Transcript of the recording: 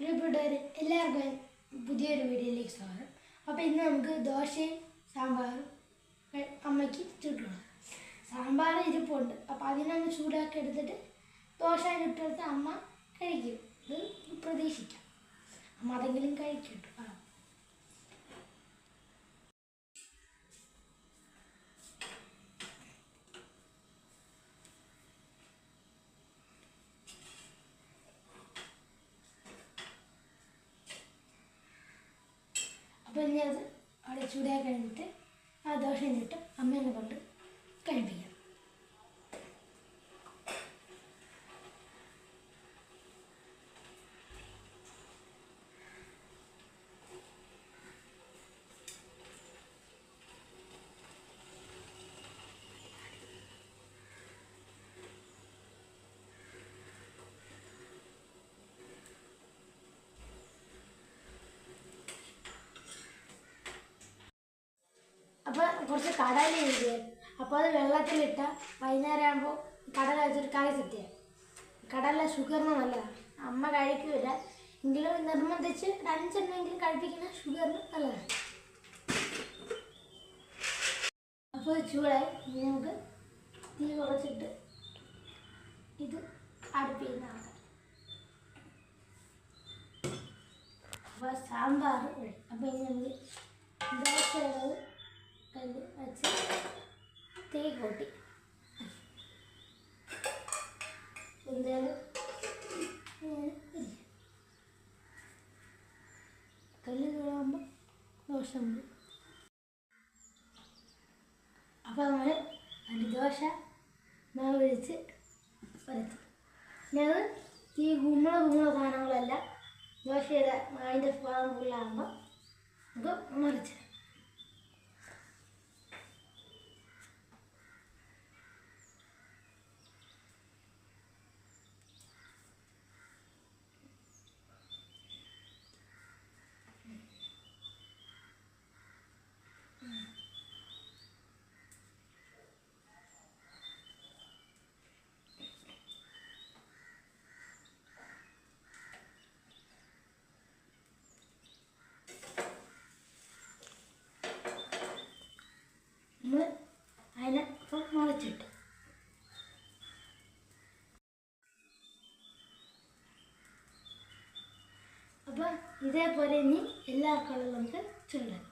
പ്രിയപ്പെട്ടവരെ എല്ലാവർക്കും പുതിയൊരു വീഡിയോയിലേക്ക് സ്വാഗതം. അപ്പോൾ ഇന്ന് നമുക്ക് ദോശയും സാമ്പാറും അമ്മയ്ക്ക് ചുട്ടുകൊടുക്കാം. സാമ്പാർ ഇരിപ്പുണ്ട്, അപ്പോൾ അതിനൊന്ന് ചൂടാക്കി എടുത്തിട്ട് ദോശ ചുട്ടെടുത്ത് അമ്മ കഴിക്കും. ഇത് പ്രതീക്ഷിക്കാം, അമ്മ അതെങ്കിലും കഴിക്കട്ടു. അപ്പോൾ ഇനി അത് അവിടെ ചൂടായി കഴിഞ്ഞിട്ട് ആ ദോശ ചുട്ട് അമ്മേനെ കൊണ്ട് കഴിപ്പിക്കാം. അപ്പോൾ കുറച്ച് കടല എഴുതിയത്, അപ്പോൾ അത് വെള്ളത്തിലിട്ട വൈകുന്നേരം ആകുമ്പോൾ കടല വെച്ചിട്ട് കറി സെറ്റ് ചെയ്യാം. കടല ഷുഗറിന് നല്ലതാണ്, അമ്മ കഴിക്കില്ല എങ്കിലും നിർബന്ധിച്ച് 5 എണ്ണമെങ്കിലും കഴിപ്പിക്കുന്ന ഷുഗറിന് നല്ലതാണ്. അപ്പോൾ ചൂടായി ഇനി നമുക്ക് തീ കുറച്ചിട്ട് ഇത് അടുപ്പിക്കുന്നതാണ്. അപ്പോൾ സാമ്പാർ റെഡി. അപ്പോൾ ഇനി നമുക്ക് ദോശയുള്ളത് കല്ല് വെച്ച് തീ കൂട്ടി എന്തായാലും കല്ല് ചൂടാകുമ്പോൾ ദോശ ഉണ്ട്. അപ്പോൾ നമ്മൾ ദോശ മാവ് ഒഴിച്ച് പരത്തും. ഞാൻ ഈ ഗുമ്മള സാധനങ്ങളെല്ലാം ദോശയുടെ അതിൻ്റെ ഭാഗം ഫുള്ളാകുമ്പോൾ നമുക്ക് മറിച്ച് അതിനെ മറിച്ചിട്ട് അപ്പോൾ ഇതേപോലെ ഇനി എല്ലാ കളറും നമുക്ക് ചുണ്ടാക്കാം.